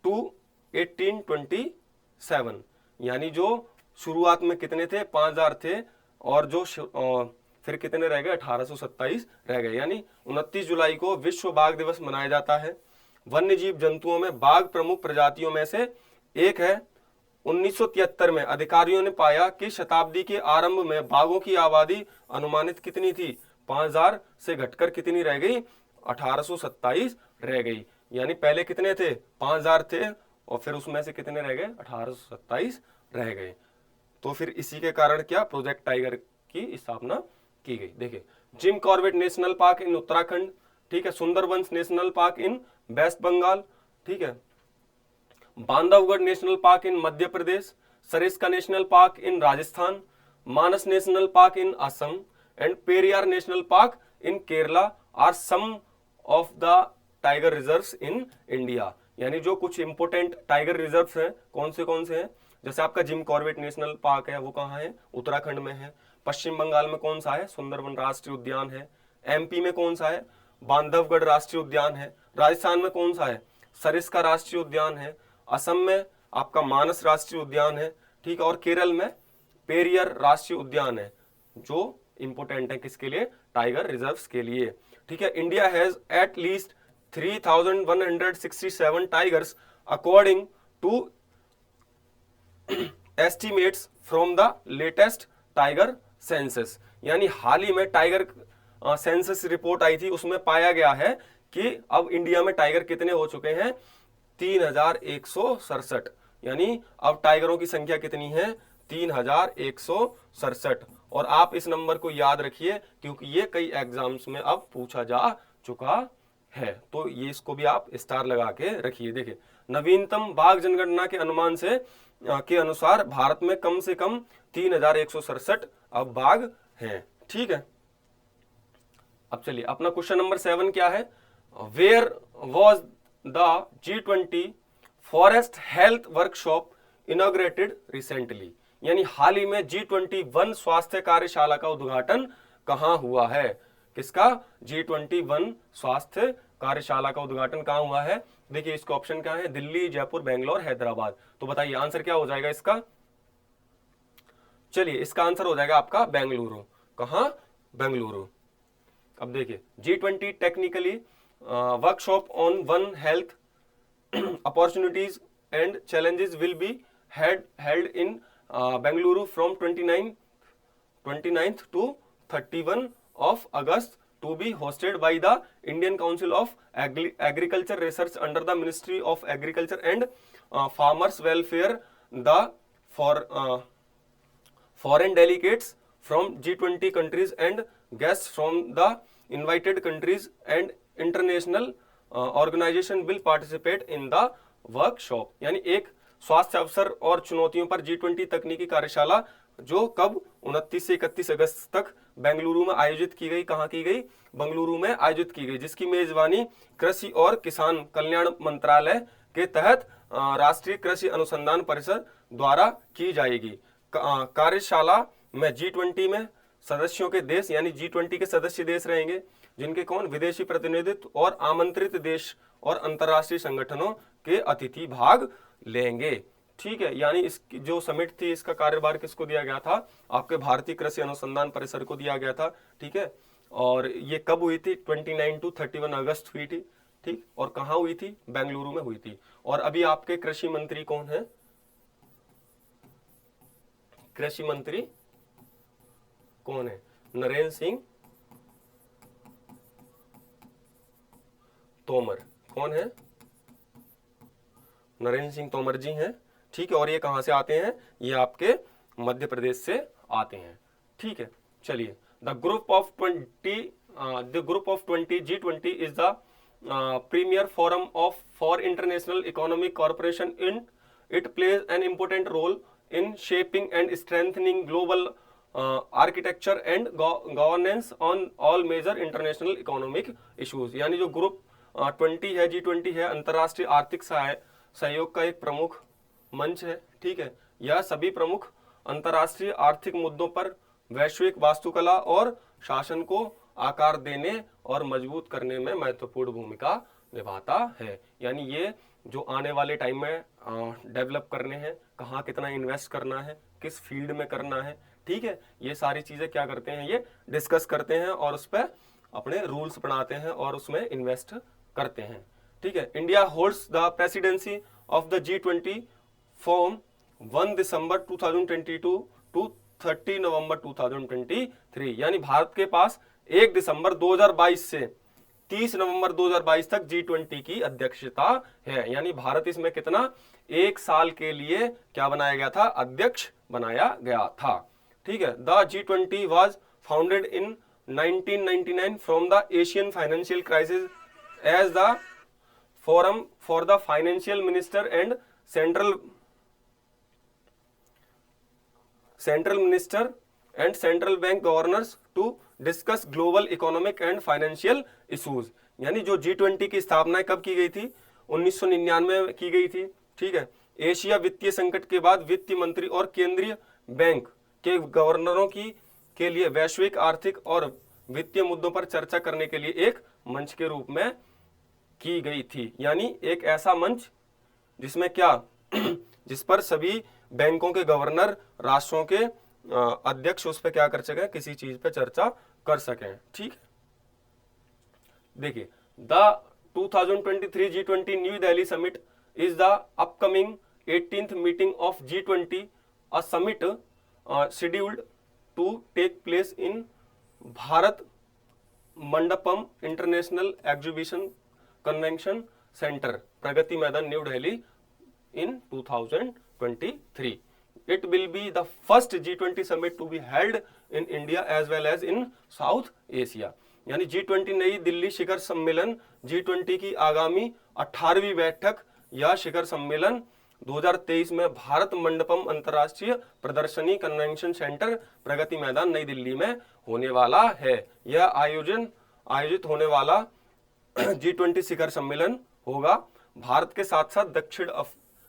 to 1827। यानी जो शुरुआत में कितने थे, 5,000 थे, और जो फिर कितने रह गए, 1827 रह गए। यानी 29 जुलाई को विश्व बाघ दिवस मनाया जाता है। वन्य जीव जंतुओं में बाघ प्रमुख प्रजातियों में से एक है। 1973 में अधिकारियों ने पाया कि शताब्दी के आरंभ में बाघों की आबादी अनुमानित कितनी थी, 5,000 से घटकर कितनी रह गई, 1827 रह गई। यानी पहले कितने थे, 5,000 थे, और फिर उसमें से कितने रह गए, 1827 रह गए। तो फिर इसी के कारण क्या, प्रोजेक्ट टाइगर की स्थापना की गई। देखिए, Jim Corbett national park in Uttarakhand, ठीक है, Sundarbans national park in West Bengal, ठीक है, Bandhavgarh national park in Madhya Pradesh, Sariska national park in Rajasthan, Manas national park in Assam and Periyar national park in Kerala are some of the tiger reserves in India. यानी जो कुछ इंपोर्टेंट टाइगर रिजर्व्स हैं, कौन से हैं, जैसे आपका जिम कॉर्बेट नेशनल पार्क है, वो कहाँ है, उत्तराखंड में है। पश्चिम बंगाल में कौन सा है, सुंदरबन राष्ट्रीय उद्यान है। एमपी में कौन सा है, बांधवगढ़ राष्ट्रीय उद्यान है। राजस्थान में कौन सा है, सरिस्का राष्ट्रीय उद्यान है। असम में आपका मानस राष्ट्रीय उद्यान है। ठीक है, और केरल में पेरियर राष्ट्रीय उद्यान है, जो इंपोर्टेंट है किसके लिए, टाइगर रिजर्व्स के लिए। ठीक है, India has at least 3,167 tigers according to estimates from the latest tiger census. यानी हाल ही में टाइगर सेंसस रिपोर्ट आई थी, उसमें पाया गया है कि अब इंडिया में टाइगर कितने हो चुके हैं, 3,167। यानी अब टाइगरों की संख्या कितनी है, 3,167। और आप इस नंबर को याद रखिए क्योंकि ये कई एग्जाम्स में अब पूछा जा चुका है, तो ये इसको भी आप स्टार लगा के रखिए। देखिए, नवीनतम बाघ जनगणना के अनुमान से के अनुसार भारत में कम से कम 3,167 अब बाघ हैं। ठीक है, अब चलिए अपना क्वेश्चन नंबर 7 क्या है, where was the G20 forest health workshop inaugurated recently. यानी हाल ही में G20 वन स्वास्थ्य कार्यशाला का उद्घाटन कहां हुआ है, किसका, G20 वन स्वास्थ्य कार्यशाला का उद्घाटन कहां हुआ है। देखिए, इसका ऑप्शन क्या है, दिल्ली, जयपुर, बेंगलोर, हैदराबाद। तो बताइए आंसर क्या हो जाएगा इसका। चलिए, इसका आंसर हो जाएगा आपका बेंगलुरु। कहां, बेंगलुरु। अब देखिए, G20 technically workshop on one health opportunities and challenges will be held in Bengaluru from 29th to 31 of August to be hosted by the Indian Council of Agriculture Research under the Ministry of Agriculture and Farmers Welfare. The foreign delegates from G20 countries and guests from the invited countries and international organization will participate in the workshop. यानी एक स्वास्थ्य अवसर और चुनौतियों पर G20 तकनीकी कार्यशाला जो कब 29 से 31 अगस्त तक बेंगलुरु में आयोजित की गई, कहाँ की गई, बेंगलुरु में आयोजित की गई, जिसकी मेजबानी कृषि और किसान कल्याण मंत्रालय के तहत राष्ट्रीय कृषि अनुसंधान परिषद द्वारा की जाएगी। कार्यशाला में G20 में सदस्यों के देश यानी G20 के सदस्य देश रहेंगे, जिनके कौन, विदेशी प्रतिनिधित्व और आमंत्रित देश और अंतर्राष्ट्रीय संगठनों के अतिथि भाग लेंगे। ठीक है, यानी इसकी जो समिट थी इसका कार्यभार किसको दिया गया था, आपके भारतीय कृषि अनुसंधान परिषद को दिया गया था। ठीक है, और ये कब हुई थी, 29 to 31 अगस्त हुई थी। ठीक, और कहाँ हुई थी, बेंगलुरु में हुई थी। और अभी आपके कृषि मंत्री कौन है, कृषि मंत्री कौन है, नरेंद्र सिंह तोमर। कौन है, नरेंद्र सिंह तोमर जी हैं। ठीक है, और ये कहां से आते हैं, ये आपके मध्य प्रदेश से आते हैं। ठीक है, चलिए, the group of 20 G20 is the premier forum of for international economic corporation in it plays an important role in shaping and strengthening global architecture and governance on all major international economic issues। यानी जो group 20 है, G20 है, अंतर्राष्ट्रीय आर्थिक सहयोग का एक प्रमुख मंच है। ठीक है, यह सभी प्रमुख अंतर्राष्ट्रीय आर्थिक मुद्दों पर वैश्विक वास्तुकला और शासन को आकार देने और मजबूत करने में महत्वपूर्ण भूमिका निभाता है। यानी ये जो आने वाले टाइम में डेवलप करने हैं, कहाँ कितना इन्वेस्ट करना है, किस फील्ड में करना है। ठीक है, ये सारी चीजें क्या करते हैं, ये डिस्कस करते हैं और उस पर अपने रूल्स बनाते हैं और उसमें इन्वेस्ट करते हैं। ठीक है, India holds the presidency of the G20 from 1 December 2022 to 30 November 2023। यानी भारत के पास 1 दिसंबर 2022 से 30 नवंबर 2022 तक G20 की अध्यक्षता है। यानी भारत इसमें कितना, 1 साल के लिए क्या बनाया गया था, अध्यक्ष बनाया गया था। ठीक है, the G20 was founded in 1999 from the Asian financial crisis as the forum for the financial minister and central minister and central bank governors to discuss global economic and financial issues. यानी जो G20 की स्थापना कब की गई थी, 1999 में की गई थी। ठीक है, एशिया वित्तीय संकट के बाद वित्त मंत्री और केंद्रीय बैंक के गवर्नरों के लिए वैश्विक आर्थिक और वित्तीय मुद्दों पर चर्चा करने के लिए एक मंच के रूप में की गई थी। यानी एक ऐसा मंच जिसमें क्या जिस पर सभी बैंकों के गवर्नर, राष्ट्रों के अध्यक्ष उस पर क्या कर सकें, किसी चीज पे चर्चा कर सकें। ठीक है, देखिए, the 2023 G20 new Delhi summit is the upcoming 18th meeting of G20, a summit scheduled to take place in Bharat Mandapam international exhibition convention centre, Pragati Maidan, new Delhi in 2023. It will be the first G20 summit to be held in India as well as in South Asia। यानी G20 नई दिल्ली शिखर सम्मेलन G20 की आगामी 18वीं बैठक या शिखर सम्मेलन 2023 में भारत मंडपम अंतर्राष्ट्रीय प्रदर्शनी कन्वेंशन सेंटर, प्रगति मैदान, नई दिल्ली में होने वाला है। यह आयोजित होने वाला G20 शिखर सम्मेलन होगा। भारत के साथ साथ दक्षिण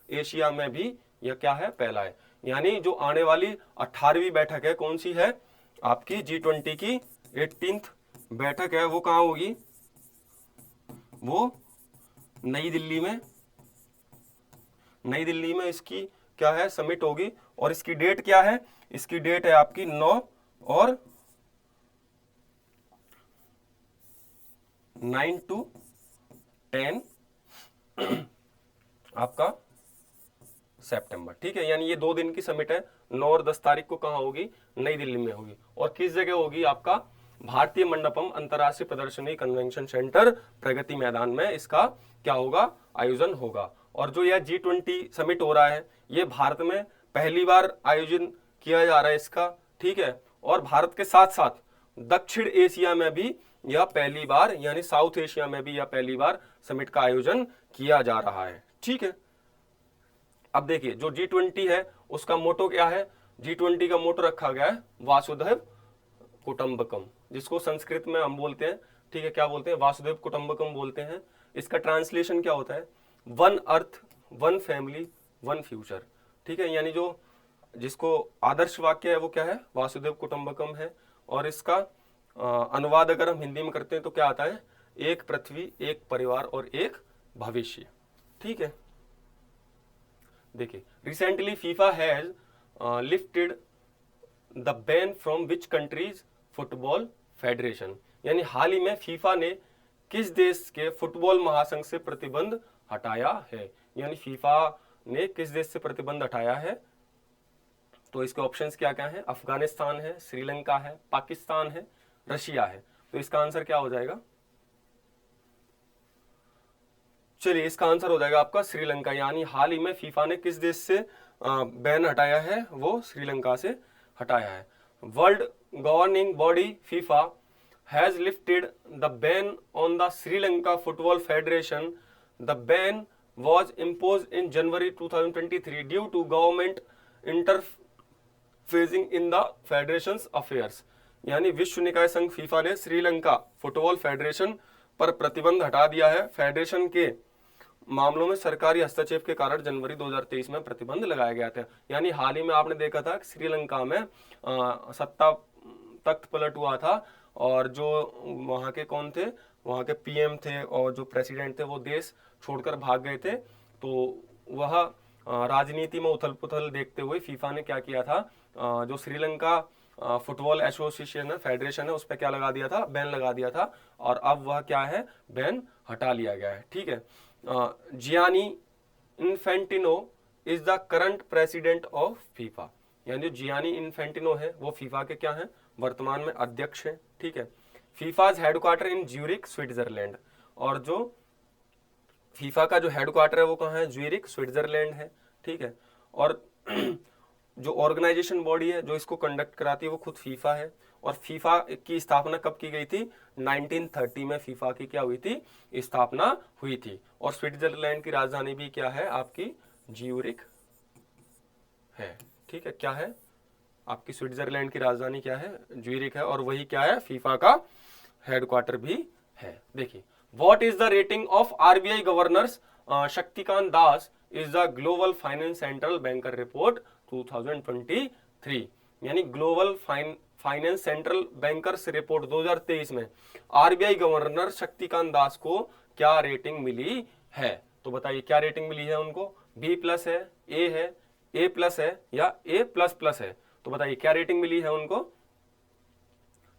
एशिया में भी यह क्या है, पहला है। यानी जो आने वाली 18वीं बैठक है, कौन सी है, आपकी G20 की 18th बैठक है, वो कहाँ होगी, वो नई दिल्ली में इसकी क्या है, समिट होगी। और इसकी डेट क्या है, इसकी डेट है आपकी 9 और 9 to 10 आपका सितंबर। ठीक है, यानी ये 2 दिन की समिट है। 9 और 10 तारीख को कहाँ होगी, नई दिल्ली में होगी। और किस जगह होगी, आपका भारतीय मंडपम अंतर्राष्ट्रीय प्रदर्शनी कन्वेंशन सेंटर प्रगति मैदान में इसका क्या होगा, आयोजन होगा। और जो यह G20 समिट हो रहा है ये भारत में पहली बार आयोजन किया जा रहा है इसका, ठीक है। और भारत के साथ साथ दक्षिण एशिया में भी यह पहली बार, यानी साउथ एशिया में भी यह पहली बार समिट का आयोजन किया जा रहा है, ठीक है। अब देखिए जो G20 है उसका मोटो क्या है, G20 का मोटो रखा गया है वासुधैव कुटुंबकम, जिसको संस्कृत में हम बोलते हैं, ठीक है, क्या बोलते हैं, वासुधैव कुटुंबकम बोलते हैं। इसका ट्रांसलेशन क्या होता है, one earth one family one future, ठीक है। यानी जो जिसको आदर्श वाक्य है वो क्या है, वासुधैव कुटुंबकम है। और इसका अनुवाद अगर हम हिंदी में करते हैं तो क्या आता है, एक पृथ्वी एक परिवार और एक भविष्य, ठीक है। देखिए recently FIFA has lifted the ban from which countries football federation, यानी हाल ही में फीफा ने किस देश के फुटबॉल महासंघ से प्रतिबंध हटाया है, यानी फीफा ने किस देश से प्रतिबंध हटाया है। तो इसके ऑप्शंस क्या क्या हैं, अफगानिस्तान है, श्रीलंका है, पाकिस्तान है, रशिया है। तो इसका आंसर क्या हो जाएगा, चलिए इसका आंसर हो जाएगा आपका श्रीलंका, यानी हाल ही में फीफा ने किस देश से बैन हटाया है, वो श्रीलंका से हटाया है। World governing body FIFA has lifted the ban on the Sri Lanka football federation. The ban was imposed in January 2023 due to government interfering in the federation's affairs, यानी विश्व निकाय संघ फीफा ने श्रीलंका फुटबॉल फेडरेशन पर प्रतिबंध हटा दिया है। फेडरेशन के मामलों में सरकारी हस्तक्षेप के कारण जनवरी 2023 में प्रतिबंध लगाया गया था। यानी हाल ही में आपने देखा था कि श्रीलंका में सत्ता तख्त पलट हुआ था और जो वहाँ के कौन थे, वहाँ के पीएम थे और जो प्रेसिडेंट थे वो देश छोड़कर भाग गए थे। तो वह राजनीति में उथल पुथल देखते हुए फीफा ने क्या किया था, जो श्रीलंका फुटबॉल एसोसिएशन है, फेडरेशन है, उस पर क्या लगा दिया था, बैन लगा दिया था। और अब वह क्या है, बैन हटा लिया गया है, ठीक है। Gianni Infantino is the current president of FIFA, यानी जो जियानी इन्फेंटिनो है वो फीफा के क्या है, वर्तमान में अध्यक्ष है, ठीक है। फीफाज हेडक्वार्टर इन ज्यूरिक स्विट्जरलैंड, और जो फीफा का जो हेडक्वार्टर है वो कहाँ है, ज्यूरिक स्विट्जरलैंड है, ठीक है। और जो ऑर्गेनाइजेशन बॉडी है जो इसको कंडक्ट कराती है वो खुद फीफा है। और फीफा की स्थापना कब की गई थी, 1930 में फीफा की क्या हुई थी, स्थापना हुई थी। और स्विट्जरलैंड की राजधानी भी क्या है आपकी, ज्यूरिक है, ठीक है। क्या है आपकी स्विट्जरलैंड की राजधानी क्या है, ज्यूरिक है, और वही क्या है, फीफा का हेडक्वार्टर भी है। देखिए what is the rating of RBI governors Shaktikanta Das is the global finance central banker report 2023, यानी global finance central bankers report 2023 में आरबीआई गवर्नर शक्तिकांत दास को क्या रेटिंग मिली है। तो बताइए क्या रेटिंग मिली है उनको, B+ है, A+, है या A++ है। तो बताइए क्या रेटिंग मिली है उनको।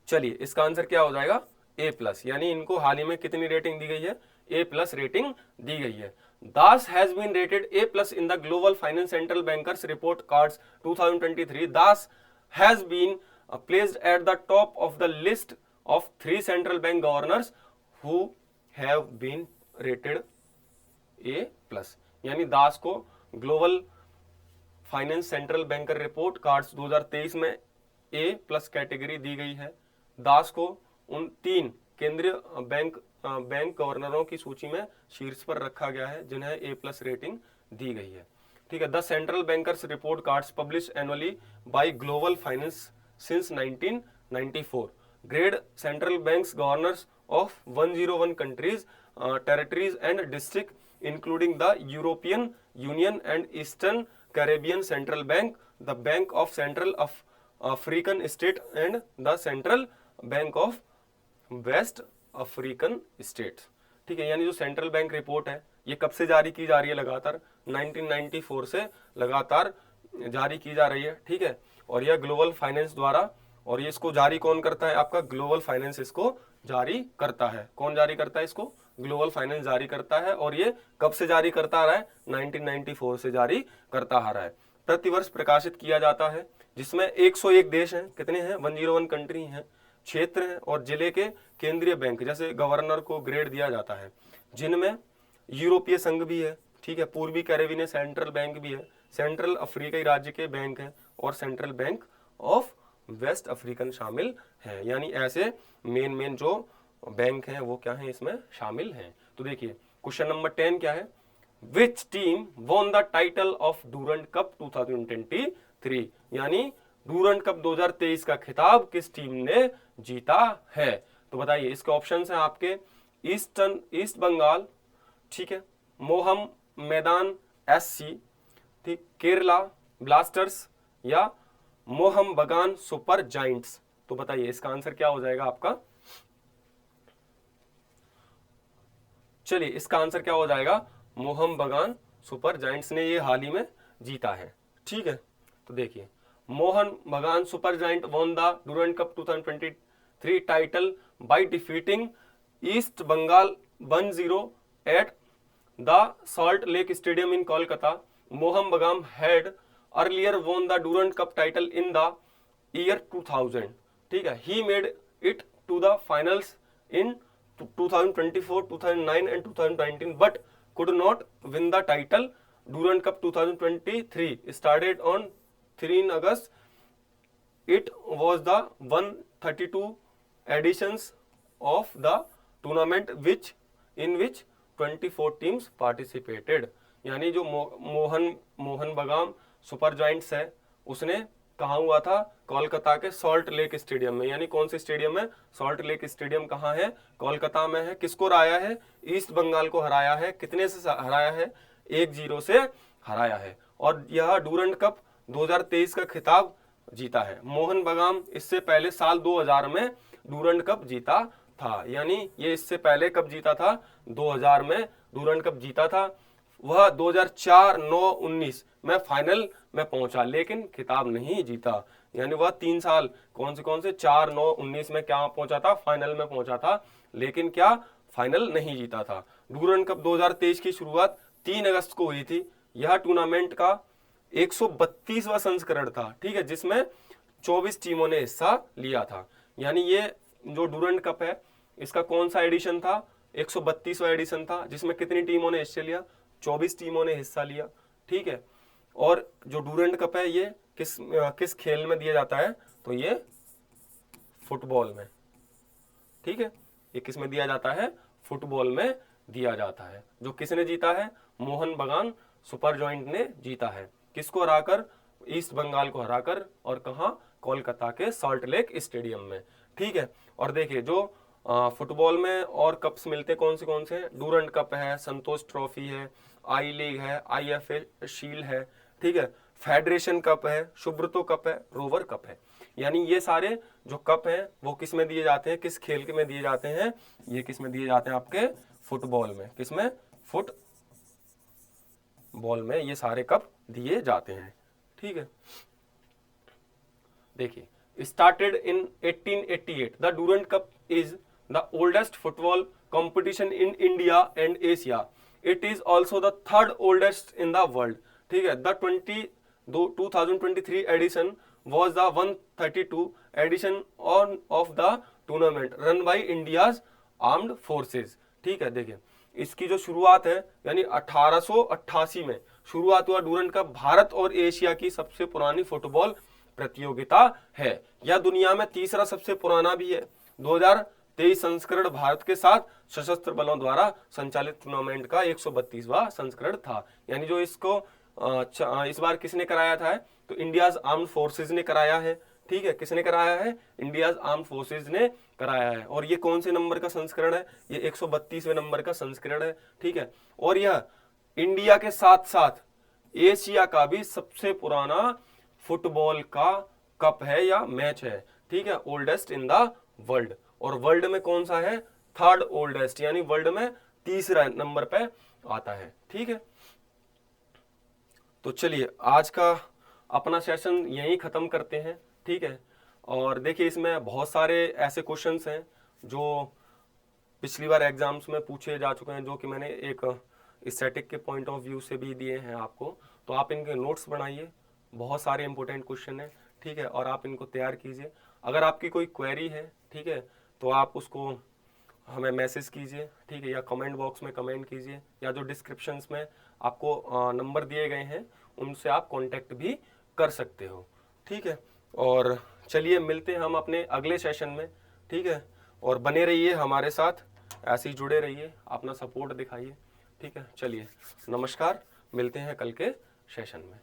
चलिए इसका आंसर क्या हो जाएगा, A+, यानी इनको हाल ही में कितनी रेटिंग दी गई है, A+ रेटिंग दी गई है। Das has been rated A+ in the global finance central bankers report cards 2023। Das has been placed at the top of the list of 3 central bank governors who have been rated A+, यानी दास को global finance central banker report cards 2023 में A+ category दी गई है। दास को उन 3 केंद्रीय bank गवर्नरों की सूची में शीर्ष पर रखा गया है जिन्हें A+ रेटिंग दी गई है, ठीक है। The central bankers report cards publish annually by global finance since 1994 grade central banks governors of 101 countries, territories and districts including the European Union and Eastern Caribbean Central Bank, the Bank of Central African State and the Central Bank of West African States, ठीक है। यानी जो central bank report है ये कब से जारी की जा रही है, लगातार 1994 से लगातार जारी की जा रही है, ठीक है। और यह ग्लोबल फाइनेंस द्वारा, और ये इसको जारी कौन करता है, आपका ग्लोबल फाइनेंस इसको जारी करता है। कौन जारी करता है इसको, ग्लोबल फाइनेंस जारी करता है। और ये कब से जारी करता आ रहा है, 1994 से जारी करता आ रहा है। प्रतिवर्ष प्रकाशित किया जाता है, जिसमें 101 देश हैं, कितने हैं, 101 कंट्री हैं, क्षेत्र हैं और जिले के केंद्रीय बैंक, जैसे गवर्नर को ग्रेड दिया जाता है, जिनमें यूरोपीय संघ भी है, ठीक है, पूर्वी कैरेबियन सेंट्रल बैंक भी है, सेंट्रल अफ्रीकी राज्य के बैंक हैं और central bank of West African शामिल हैं। यानी ऐसे मेन जो बैंक हैं वो क्या है, इसमें शामिल हैं। तो देखिए क्वेश्चन नंबर 10 क्या है, which team won the title of Durand cup 2023, यानी डूरंट कप 2023 का खिताब किस टीम ने जीता है। तो बताइए, इसके ऑप्शंस हैं आपके ईस्ट बंगाल, ठीक है, मोहम मैदान SC, ठीक, केरला ब्लास्टर्स या मोहम बगान सुपर जाइंट्स। तो बताइए इसका आंसर क्या हो जाएगा आपका। चलिए इसका आंसर क्या हो जाएगा, मोहम बगान सुपर जाइंट्स ने ये हाल ही में जीता है, ठीक है। तो देखिए Mohun Bagan super giant won the Durand cup 2023 title by defeating East Bengal 1-0 at the Salt Lake stadium in Kolkata. Mohun Bagan had earlier won the Durand cup title in the year 2000, ठीक है। He made it to the finals in 2024, 2009 and 2019 but could not win the title. Durand Cup 2023 started on 3 August. It was the 132 editions of the tournament in which 24 teams participated. यानी जो Mohan Bagan super Giants है उसने कहाँ हुआ था, कोलकाता के salt Lake stadium में। यानी कौन से स्टेडियम है, सॉल्ट लेक स्टेडियम कहाँ है, कोलकाता में है। किसको हराया है, ईस्ट बंगाल को हराया है। कितने से हराया है, 1-0 से हराया है। और यह डूरंट कप 2023 का खिताब जीता है। मोहन बगान इससे पहले साल 2000 में डूरंट कप जीता था। यानी ये इससे पहले कब जीता था, 2000 में डूरंट कप जीता था। वह 2004, 9, 19 में फाइनल में पहुंचा लेकिन खिताब नहीं जीता। यानी वह 3 साल कौन से 4, 9, 19 में क्या पहुंचा था, फाइनल में पहुंचा था, लेकिन क्या फाइनल नहीं जीता था। डूरंट कप 2023 की शुरुआत 3 अगस्त को हुई थी। यह टूर्नामेंट का 132वां संस्करण था, ठीक है, जिसमें 24 टीमों ने हिस्सा लिया था। यानी ये जो डूरंट कप है इसका कौन सा एडिशन था, 132वां एडिशन था, जिसमें कितनी टीमों ने हिस्सा लिया, 24 टीमों ने हिस्सा लिया, ठीक है। और जो डूरंट कप है ये किस खेल में दिया जाता है, तो ये फुटबॉल में, ठीक है। ये किस में दिया जाता है, फुटबॉल में दिया जाता है। जो किसने जीता है, मोहन बगान सुपर जॉइंट ने जीता है। किसको हराकर, ईस्ट बंगाल को हराकर, और कहाँ, कोलकाता के सॉल्ट लेक स्टेडियम में, ठीक है। और देखिए जो फुटबॉल में और कप्स मिलते कौन से हैं, डूरंट कप है, संतोष ट्रॉफी है, आई लीग है, IFA शील्ड है, ठीक है, फेडरेशन कप है, सुब्रतो कप है, रोवर कप है। यानी ये सारे जो कप हैं वो किस में दिए जाते हैं, किस खेल के में दिए जाते हैं, ये किस में दिए जाते हैं, आपके फुटबॉल में। किसमें, फुटबॉल में ये सारे कप दिए जाते हैं, ठीक है। देखिए started in 1888, the Durand Cup is the oldest football competition in India and Asia. It is also the third oldest in the world, ठीक है। The 2023 edition was the 132 edition of the tournament run by India's armed forces, ठीक है। देखिए इसकी जो शुरुआत है यानी 1888 में शुरुआत हुआ डूरंट कप, भारत और एशिया की सबसे पुरानी फुटबॉल प्रतियोगिता है। यह दुनिया में तीसरा सबसे पुराना भी है। 2023 संस्करण भारत के साथ सशस्त्र बलों द्वारा संचालित टूर्नामेंट का 132वां संस्करण था। यानी जो इसको इस बार किसने कराया था, तो इंडियाज आर्म्ड फोर्सेज ने कराया है, ठीक है। किसने कराया है, इंडियाज आर्म्ड फोर्सेज ने कराया है। और ये कौन से नंबर का संस्करण है, ये 132वें नंबर का संस्करण है, ठीक है। और यह इंडिया के साथ साथ एशिया का भी सबसे पुराना फुटबॉल का कप है या मैच है, ठीक है, ओल्डेस्ट इन द वर्ल्ड। और वर्ल्ड में कौन सा है, थर्ड ओल्डेस्ट, यानी वर्ल्ड में तीसरा नंबर पे आता है, ठीक है। तो चलिए आज का अपना सेशन यहीं खत्म करते हैं, ठीक है। और देखिए इसमें बहुत सारे ऐसे क्वेश्चंस हैं जो पिछली बार एग्जाम्स में पूछे जा चुके हैं, जो कि मैंने एक स्टैटिक के पॉइंट ऑफ व्यू से भी दिए हैं आपको। तो आप इनके नोट्स बनाइए, बहुत सारे इंपॉर्टेंट क्वेश्चन हैं, ठीक है, और आप इनको तैयार कीजिए। अगर आपकी कोई क्वेरी है, ठीक है, तो आप उसको हमें मैसेज कीजिए, ठीक है, या कमेंट बॉक्स में कमेंट कीजिए, या जो डिस्क्रिप्शंस में आपको नंबर दिए गए हैं उनसे आप कांटेक्ट भी कर सकते हो, ठीक है। और चलिए मिलते हैं हम अपने अगले सेशन में, ठीक है। और बने रहिए हमारे साथ, ऐसे ही जुड़े रहिए, अपना सपोर्ट दिखाइए, ठीक है। चलिए नमस्कार, मिलते हैं कल के सेशन में।